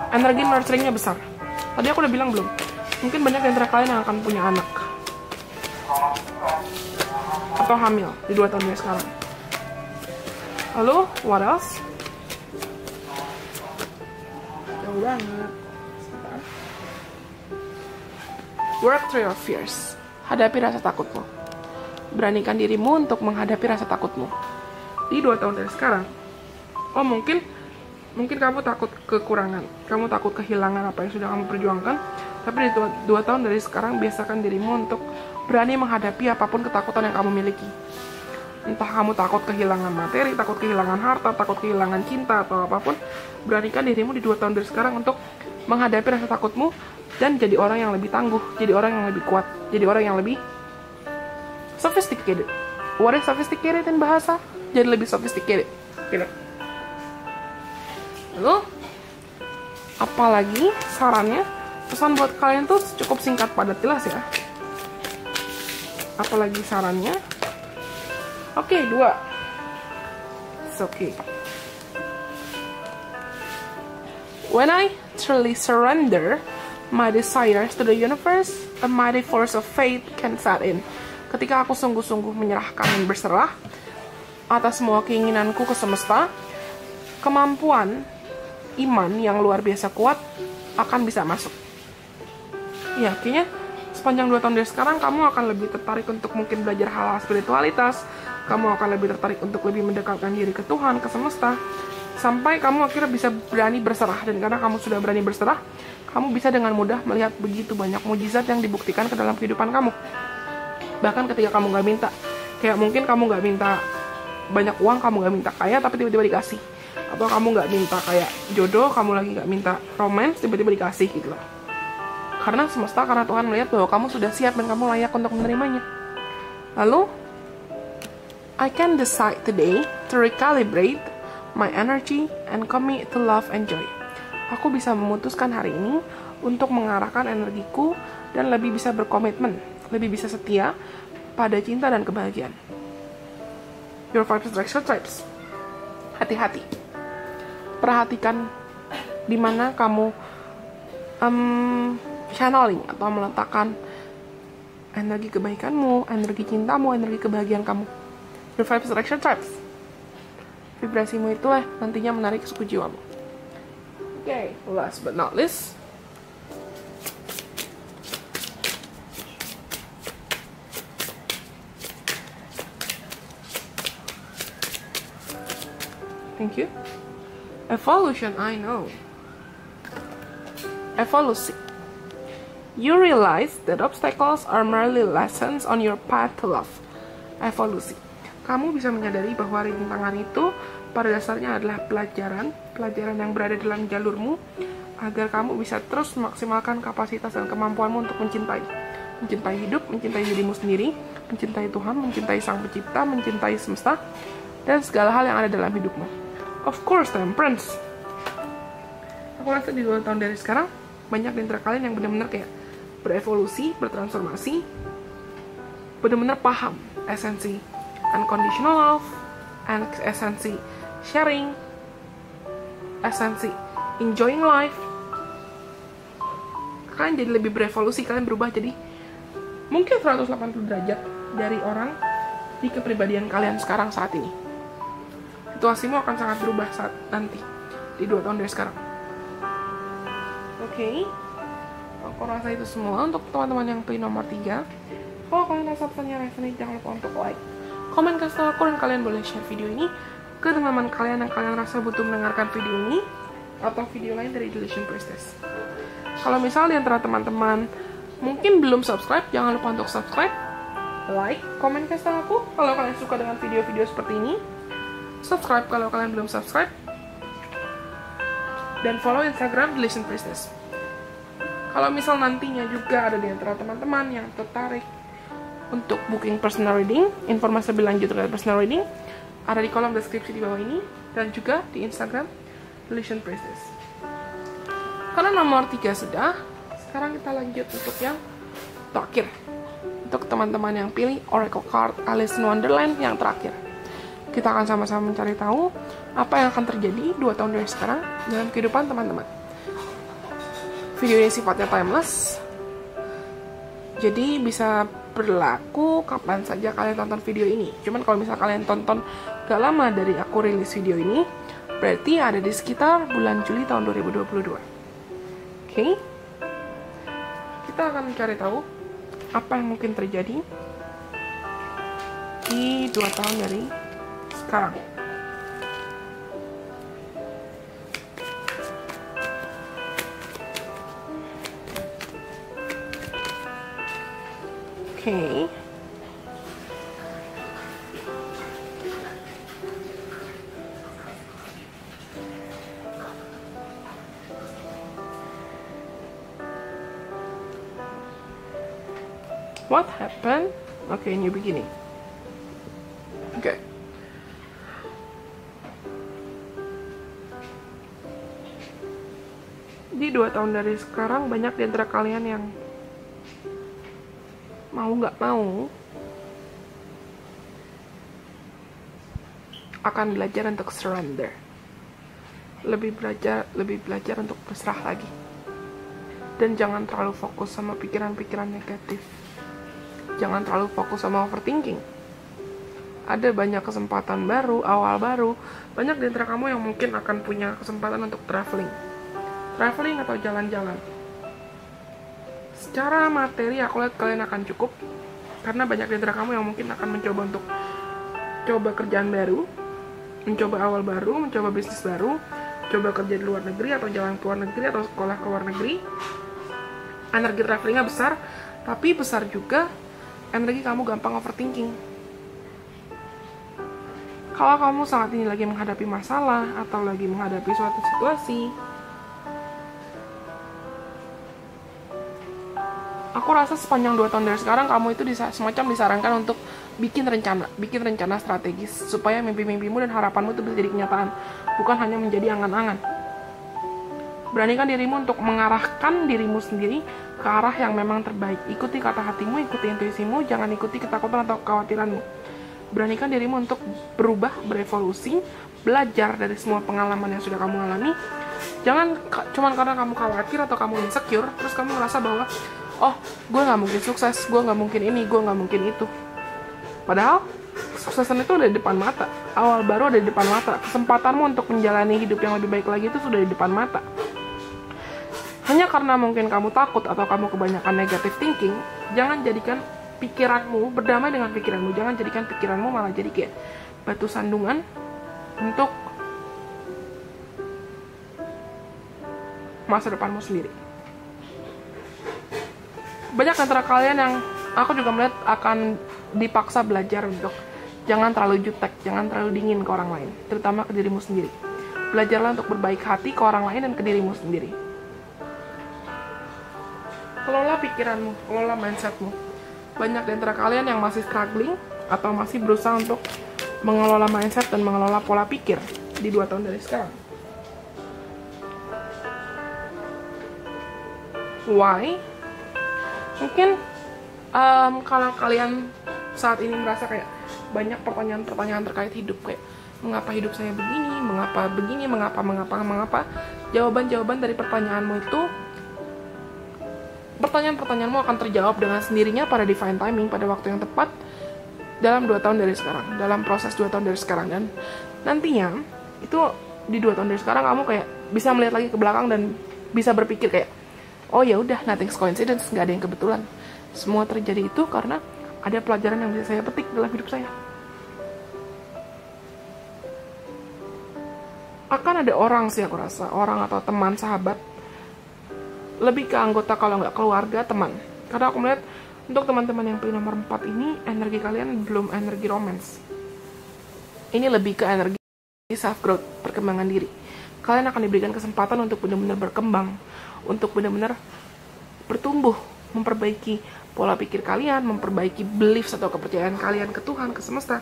Energi nurturingnya besar. Tadi aku udah bilang belum? Mungkin banyak di antara kalian yang akan punya anak atau hamil di 2 tahun dari sekarang. Lalu, what else? Jauh banget. Work through your fears. Hadapi rasa takutmu. Beranikan dirimu untuk menghadapi rasa takutmu. Di 2 tahun dari sekarang. Oh, mungkin kamu takut kekurangan. Kamu takut kehilangan apa yang sudah kamu perjuangkan. Tapi di 2 tahun dari sekarang, biasakan dirimu untuk berani menghadapi apapun ketakutan yang kamu miliki. Entah kamu takut kehilangan materi, takut kehilangan harta, takut kehilangan cinta, atau apapun. Beranikan dirimu di 2 tahun dari sekarang untuk menghadapi rasa takutmu dan jadi orang yang lebih tangguh, jadi orang yang lebih kuat, jadi orang yang lebih sophisticated. What is sophisticated in bahasa? Jadi lebih sophisticated. Gitu. Lalu, apalagi sarannya? Pesan buat kalian tuh cukup singkat padat jelas ya. Apalagi sarannya? Oke, 2. It's okay. When I truly surrender my desires to the universe, a mighty force of faith can set in. Ketika aku sungguh-sungguh menyerahkan dan berserah atas semua keinginanku ke semesta, kemampuan iman yang luar biasa kuat akan bisa masuk. Ya, kayaknya sepanjang 2 tahun dari sekarang kamu akan lebih tertarik untuk mungkin belajar hal-hal spiritualitas. Kamu akan lebih tertarik untuk lebih mendekatkan diri ke Tuhan, ke semesta. Sampai kamu akhirnya bisa berani berserah. Dan karena kamu sudah berani berserah, kamu bisa dengan mudah melihat begitu banyak mujizat yang dibuktikan ke dalam kehidupan kamu. Bahkan ketika kamu gak minta. Kayak mungkin kamu gak minta banyak uang, kamu gak minta kaya, tapi tiba-tiba dikasih. Atau kamu gak minta kayak jodoh, kamu lagi gak minta romance, tiba-tiba dikasih gitu loh. Karena semesta, karena Tuhan melihat bahwa kamu sudah siap dan kamu layak untuk menerimanya. Lalu, I can decide today to recalibrate my energy and commit to love and joy. Aku bisa memutuskan hari ini untuk mengarahkan energiku dan lebih bisa berkomitmen, lebih bisa setia pada cinta dan kebahagiaan. Your 5 structure types. Hati-hati. Perhatikan di mana kamu channeling atau meletakkan energi kebaikanmu, energi cintamu, energi kebahagiaan kamu. Your 5 structure types. Vibrasimu itulah nantinya menarik suku jiwamu. Okay, last but not least, Thank you. Evolution, I know. Evolusi. You realize that obstacles are merely lessons on your path to love. Evolusi. Kamu bisa menyadari bahwa rintangan itu pada dasarnya adalah pelajaran yang berada dalam jalurmu agar kamu bisa terus memaksimalkan kapasitas dan kemampuanmu untuk mencintai hidup, mencintai dirimu sendiri, mencintai Tuhan, mencintai Sang Pencipta, mencintai semesta, dan segala hal yang ada dalam hidupmu. Of course, temperance. Aku rasa di 2 tahun dari sekarang, banyak di antara kalian yang benar-benar kayak berevolusi, bertransformasi, benar-benar paham esensi unconditional love, and esensi sharing, esensi enjoying life. Kalian jadi lebih berevolusi, kalian berubah jadi mungkin 180 derajat dari orang di kepribadian kalian sekarang saat ini. Situasimu akan sangat berubah saat nanti di 2 tahun dari sekarang. Oke, aku rasa itu semua untuk teman-teman yang pilih nomor 3. Kalau kalian rasa pesannya resonate, jangan lupa untuk like, komen, kasih tahu aku, dan kalian boleh share video ini ke teman-teman kalian yang kalian rasa butuh mendengarkan video ini atau video lain dari Delusion Priestess. Kalau misalnya di antara teman-teman mungkin belum subscribe, jangan lupa untuk subscribe, like, komen, kasih tahu aku kalau kalian suka dengan video-video seperti ini, subscribe kalau kalian belum subscribe, dan follow Instagram Delusion Priestess. Kalau misal nantinya juga ada di antara teman-teman yang tertarik untuk booking personal reading, informasi lebih lanjut terkait personal reading ada di kolom deskripsi di bawah ini, dan juga di Instagram Delusion Priestess. Karena nomor 3 sudah, sekarang kita lanjut untuk yang terakhir. Untuk teman-teman yang pilih Oracle Card Alice in Wonderland yang terakhir, kita akan sama-sama mencari tahu apa yang akan terjadi 2 tahun dari sekarang dalam kehidupan teman-teman. Video ini sifatnya timeless, jadi bisa berlaku kapan saja kalian tonton video ini. Cuman kalau misal kalian tonton gak lama dari aku rilis video ini, berarti ada di sekitar bulan Juli tahun 2022. Oke? Kita akan mencari tahu apa yang mungkin terjadi di 2 tahun dari sekarang. Okay. What happened? Okay, new beginning. Okay. Di 2 tahun dari sekarang, banyak di antara kalian yang mau nggak mau akan belajar untuk surrender, lebih belajar untuk berserah lagi, dan jangan terlalu fokus sama pikiran-pikiran negatif, jangan terlalu fokus sama overthinking. Ada banyak kesempatan baru, awal baru. Banyak di antara kamu yang mungkin akan punya kesempatan untuk traveling atau jalan-jalan. Secara materi aku lihat kalian akan cukup, karena banyak di antara kamu yang mungkin akan mencoba untuk coba kerjaan baru, mencoba awal baru, mencoba bisnis baru, coba kerja di luar negeri atau jalan ke luar negeri atau sekolah ke luar negeri. Energi travelingnya besar, tapi besar juga energi kamu gampang overthinking. Kalau kamu saat ini lagi menghadapi masalah atau lagi menghadapi suatu situasi, aku rasa sepanjang 2 tahun dari sekarang kamu itu semacam disarankan untuk bikin rencana strategis supaya mimpi-mimpimu dan harapanmu itu bisa jadi kenyataan, bukan hanya menjadi angan-angan. Beranikan dirimu untuk mengarahkan dirimu sendiri ke arah yang memang terbaik. Ikuti kata hatimu, ikuti intuisimu, jangan ikuti ketakutan atau kekhawatiranmu. Beranikan dirimu untuk berubah, berevolusi, belajar dari semua pengalaman yang sudah kamu alami. Jangan cuman karena kamu khawatir atau kamu insecure, terus kamu ngerasa bahwa oh, gue gak mungkin sukses, gue gak mungkin ini, gue gak mungkin itu. Padahal, kesuksesan itu udah di depan mata. Awal baru ada di depan mata. Kesempatanmu untuk menjalani hidup yang lebih baik lagi itu sudah di depan mata. Hanya karena mungkin kamu takut atau kamu kebanyakan negative thinking, jangan jadikan pikiranmu, berdamai dengan pikiranmu. Jangan jadikan pikiranmu malah jadi kayak batu sandungan untuk masa depanmu sendiri. Banyak antara kalian yang aku juga melihat akan dipaksa belajar untuk jangan terlalu jutek, jangan terlalu dingin ke orang lain, terutama ke dirimu sendiri. Belajarlah untuk berbaik hati ke orang lain dan ke dirimu sendiri. Kelola pikiranmu, kelola mindsetmu. Banyak di antara kalian yang masih struggling atau masih berusaha untuk mengelola mindset dan mengelola pola pikir di 2 tahun dari sekarang. Why? Mungkin kalau kalian saat ini merasa kayak banyak pertanyaan-pertanyaan terkait hidup, kayak mengapa hidup saya begini, mengapa. Jawaban-jawaban dari pertanyaanmu itu, pertanyaan-pertanyaanmu akan terjawab dengan sendirinya pada divine timing, pada waktu yang tepat, dalam 2 tahun dari sekarang, dalam proses 2 tahun dari sekarang. Dan nantinya, itu di 2 tahun dari sekarang kamu kayak bisa melihat lagi ke belakang dan bisa berpikir kayak, oh ya udah, nothing's coincidence, nggak ada yang kebetulan. Semua terjadi itu karena ada pelajaran yang bisa saya petik dalam hidup saya. Akan ada orang sih, aku rasa, orang atau teman, sahabat, lebih ke anggota kalau nggak keluarga, teman. Karena aku melihat untuk teman-teman yang pilih nomor 4 ini, energi kalian belum energi romance. Ini lebih ke energi self-growth, perkembangan diri. Kalian akan diberikan kesempatan untuk benar-benar berkembang, untuk benar-benar bertumbuh, memperbaiki pola pikir kalian, memperbaiki beliefs atau kepercayaan kalian ke Tuhan, ke semesta,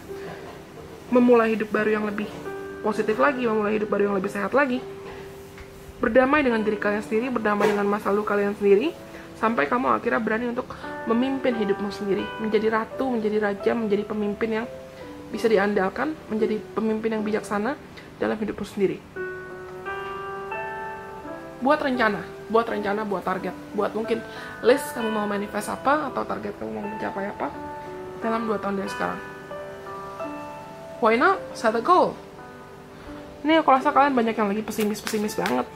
memulai hidup baru yang lebih positif lagi, memulai hidup baru yang lebih sehat lagi, berdamai dengan diri kalian sendiri, berdamai dengan masa lalu kalian sendiri, sampai kamu akhirnya berani untuk memimpin hidupmu sendiri, menjadi ratu, menjadi raja, menjadi pemimpin yang bisa diandalkan, menjadi pemimpin yang bijaksana dalam hidupmu sendiri. Buat rencana, buat target, buat mungkin list kamu mau manifest apa, atau target kamu mau mencapai apa dalam 2 tahun dari sekarang. Why not? Set a goal. Ini aku rasa kalian banyak yang lagi pesimis banget.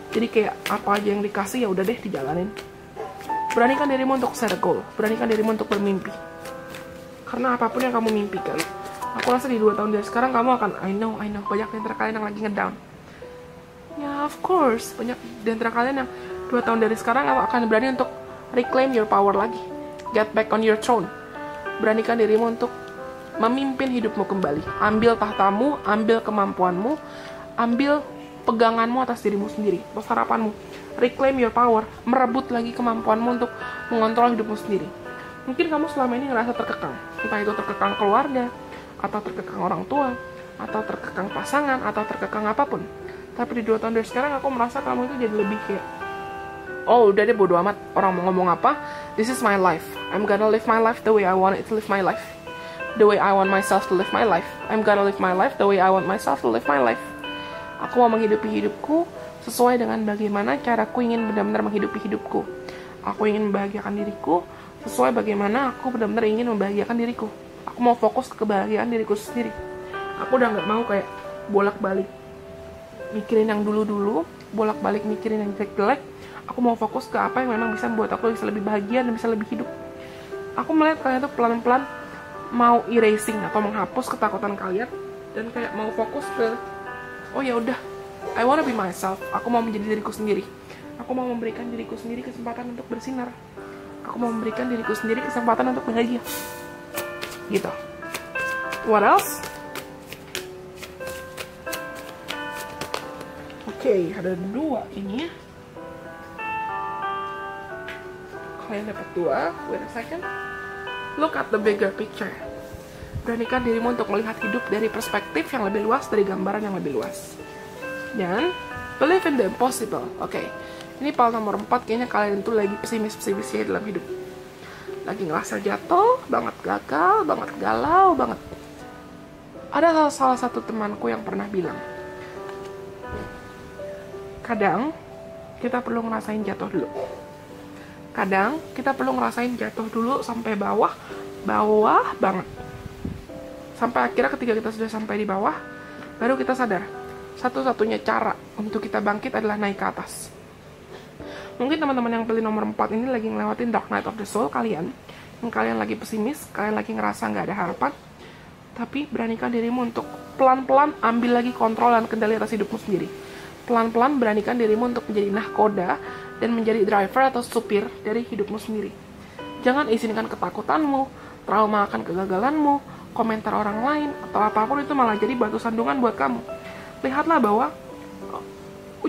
Jadi kayak apa aja yang dikasih ya udah deh dijalanin. Beranikan dirimu untuk set a goal, beranikan dirimu untuk bermimpi. Karena apapun yang kamu mimpikan, aku rasa di 2 tahun dari sekarang kamu akan I know, banyak di antara kalian yang lagi ngedown. Ya, of course, banyak di antara kalian yang 2 tahun dari sekarang akan berani untuk reclaim your power lagi. Get back on your throne. Beranikan dirimu untuk memimpin hidupmu kembali. Ambil tahtamu, ambil kemampuanmu, ambil peganganmu atas dirimu sendiri, atas harapanmu. Reclaim your power, merebut lagi kemampuanmu untuk mengontrol hidupmu sendiri. Mungkin kamu selama ini ngerasa terkekang. Entah itu terkekang keluarga, atau terkekang orang tua, atau terkekang pasangan, atau terkekang apapun. Tapi di 2 tahun dari sekarang aku merasa kamu itu jadi lebih kayak, oh udah deh, bodo amat orang mau ngomong apa, this is my life, I'm gonna live my life the way I want it to live my life, the way I want myself to live my life, I'm gonna live my life the way I want myself to live my life. Aku mau menghidupi hidupku sesuai dengan bagaimana caraku ingin benar-benar menghidupi hidupku. Aku ingin membahagiakan diriku sesuai bagaimana aku benar-benar ingin membahagiakan diriku. Aku mau fokus ke kebahagiaan diriku sendiri. Aku udah gak mau kayak bolak-balik mikirin yang dulu-dulu, bolak-balik mikirin yang jelek-jelek. Aku mau fokus ke apa yang memang bisa membuat aku bisa lebih bahagia dan bisa lebih hidup. Aku melihat kalian tuh pelan-pelan mau erasing atau menghapus ketakutan kalian dan kayak mau fokus ke, oh ya udah, I wanna be myself. Aku mau menjadi diriku sendiri. Aku mau memberikan diriku sendiri kesempatan untuk bersinar. Aku mau memberikan diriku sendiri kesempatan untuk bahagia. Gitu. What else? Oke, ada 2 ini ya. Kalian dapat 2. Wait a second. Look at the bigger picture. Beranikan dirimu untuk melihat hidup dari perspektif yang lebih luas, dari gambaran yang lebih luas. Dan believe in the impossible. Oke. Ini pal nomor 4, kayaknya kalian tuh lagi pesimis-pesimisnya dalam hidup. Lagi ngerasa jatuh, banget gagal, banget galau, banget. Ada salah satu temanku yang pernah bilang, kadang kita perlu ngerasain jatuh dulu. Kadang kita perlu ngerasain jatuh dulu sampai bawah banget. Sampai akhirnya ketika kita sudah sampai di bawah, baru kita sadar, satu-satunya cara untuk kita bangkit adalah naik ke atas. Mungkin teman-teman yang pilih nomor 4 ini lagi ngelewatin dark night of the soul kalian. Yang kalian lagi pesimis, kalian lagi ngerasa nggak ada harapan. Tapi beranikan dirimu untuk pelan-pelan ambil lagi kontrol dan kendali atas hidupmu sendiri. pelan-pelan beranikan dirimu untuk menjadi nahkoda dan menjadi driver atau supir dari hidupmu sendiri. Jangan izinkan ketakutanmu, trauma akan kegagalanmu, komentar orang lain, atau apapun itu malah jadi batu sandungan buat kamu. Lihatlah bahwa,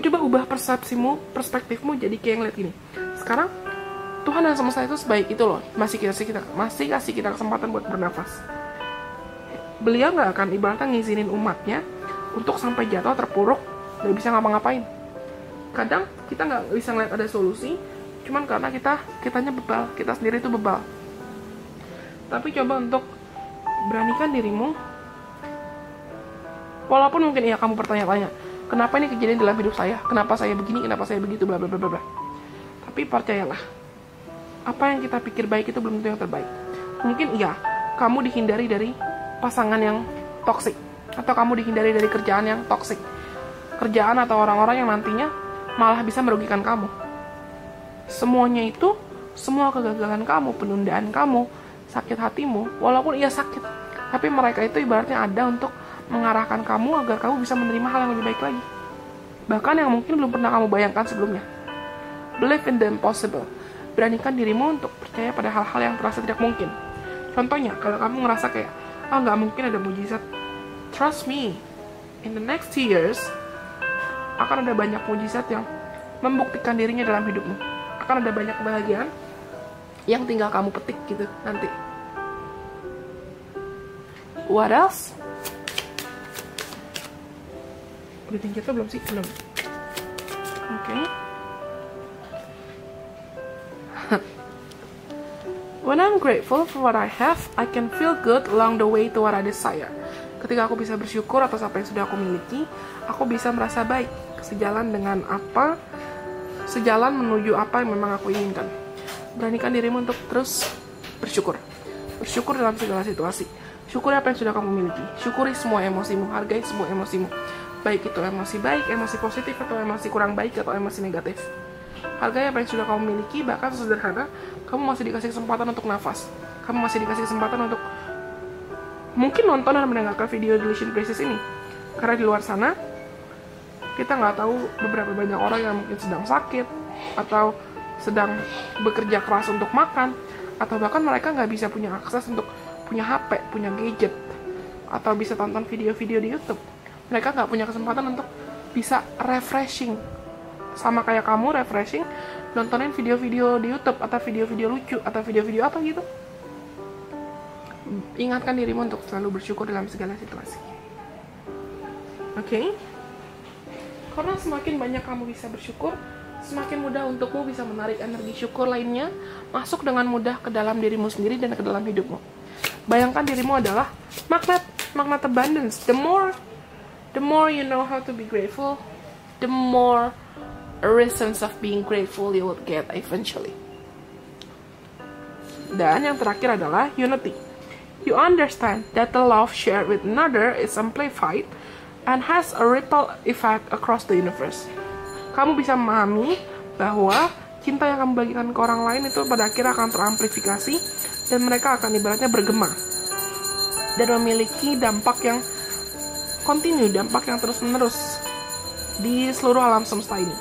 coba ubah perspektifmu jadi kayak ngeliat gini. Sekarang, Tuhan dan semesta itu sebaik itu loh, masih kasih kita kesempatan buat bernafas. Beliau gak akan ibaratnya ngizinin umatnya untuk sampai jatuh terpuruk, gak bisa ngapa-ngapain. Kadang kita gak bisa ngeliat ada solusi, cuman karena kitanya bebal, kita sendiri itu bebal. Tapi coba untuk beranikan dirimu, walaupun mungkin ya kamu bertanya-tanya, kenapa ini kejadian dalam hidup saya, kenapa saya begini, kenapa saya begitu, bla bla bla bla. Tapi percayalah, apa yang kita pikir baik itu belum tentu yang terbaik. Mungkin iya, kamu dihindari dari pasangan yang toksik, atau kamu dihindari dari kerjaan yang toksik, kerjaan atau orang-orang yang nantinya malah bisa merugikan kamu. Semuanya itu, semua kegagalan kamu, penundaan kamu, sakit hatimu, walaupun ia sakit, tapi mereka itu ibaratnya ada untuk mengarahkan kamu agar kamu bisa menerima hal yang lebih baik lagi, bahkan yang mungkin belum pernah kamu bayangkan sebelumnya. Believe in the impossible. Beranikan dirimu untuk percaya pada hal-hal yang terasa tidak mungkin. Contohnya, kalau kamu ngerasa kayak nggak mungkin ada mujizat, trust me, in the next 2 years akan ada banyak mujizat yang membuktikan dirinya dalam hidupmu. Akan ada banyak kebahagiaan yang tinggal kamu petik gitu nanti. What else? Udah tinggi tuh belum sih? Belum. Oke. When I'm grateful for what I have, I can feel good along the way to what I desire. Ketika aku bisa bersyukur atas apa yang sudah aku miliki, aku bisa merasa baik sejalan menuju apa yang memang aku inginkan. Beranikan dirimu untuk terus bersyukur. Bersyukur dalam segala situasi. Syukuri apa yang sudah kamu miliki. Syukuri semua emosimu, hargai semua emosimu. Baik itu emosi baik, emosi positif, atau emosi kurang baik, atau emosi negatif. Hargai apa yang sudah kamu miliki, bahkan sesederhana, kamu masih dikasih kesempatan untuk nafas. Kamu masih dikasih kesempatan untuk mungkin nonton dan mendengarkan video Deletion Priestess ini. Karena di luar sana, kita nggak tahu beberapa banyak orang yang mungkin sedang sakit, atau sedang bekerja keras untuk makan, atau bahkan mereka nggak bisa punya akses untuk punya HP, punya gadget, atau bisa tonton video-video di YouTube. Mereka nggak punya kesempatan untuk bisa refreshing. Sama kayak kamu refreshing, nontonin video-video di YouTube, atau video-video lucu, atau video-video apa gitu. Ingatkan dirimu untuk selalu bersyukur dalam segala situasi. Oke? Karena semakin banyak kamu bisa bersyukur, semakin mudah untukmu bisa menarik energi syukur lainnya masuk dengan mudah ke dalam dirimu sendiri dan ke dalam hidupmu. Bayangkan dirimu adalah magnet abundance. The more you know how to be grateful, the more reasons of being grateful you will get eventually. Dan yang terakhir adalah unity. You understand that the love shared with another is amplified and has a ripple effect across the universe. Kamu bisa memahami bahwa cinta yang kamu bagikan ke orang lain itu pada akhirnya akan teramplifikasi dan mereka akan ibaratnya bergema dan memiliki dampak yang kontinu, dampak yang terus-menerus di seluruh alam semesta ini.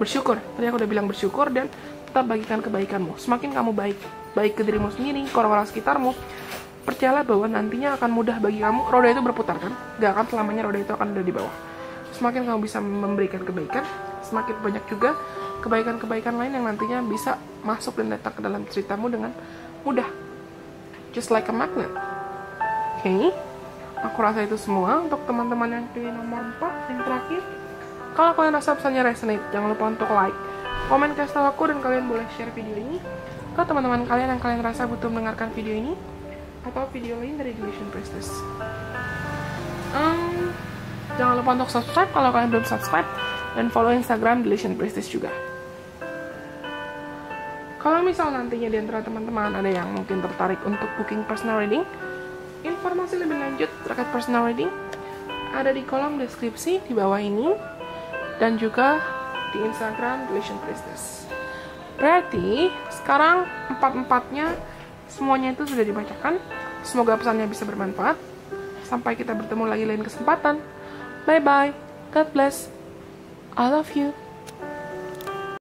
Bersyukur, tadi aku udah bilang bersyukur, dan tetap bagikan kebaikanmu. Semakin kamu baik ke dirimu sendiri, ke orang-orang sekitarmu, percayalah bahwa nantinya akan mudah bagi kamu. Roda itu berputar kan, gak akan selamanya roda itu akan ada di bawah. Semakin kamu bisa memberikan kebaikan, semakin banyak juga kebaikan-kebaikan lain yang nantinya bisa masuk dan datang ke dalam ceritamu dengan mudah. Just like a magnet. Oke, aku rasa itu semua untuk teman-teman yang pilih nomor 4, yang terakhir. Kalau kalian rasa pesannya resonate, jangan lupa untuk like, komen, kasih tahu aku, dan kalian boleh share video ini ke teman-teman kalian yang kalian rasa butuh mendengarkan video ini atau video lain dari Deletion Priestess. Jangan lupa untuk subscribe kalau kalian belum subscribe, dan follow Instagram Deletion Priestess juga. Kalau misal nantinya di antara teman-teman ada yang mungkin tertarik untuk booking personal reading, informasi lebih lanjut terkait personal reading ada di kolom deskripsi di bawah ini, dan juga di Instagram Deletion Priestess. Berarti sekarang 4-4-nya semuanya itu sudah dibacakan. Semoga pesannya bisa bermanfaat. Sampai kita bertemu lagi lain kesempatan. Bye bye. God bless. I love you.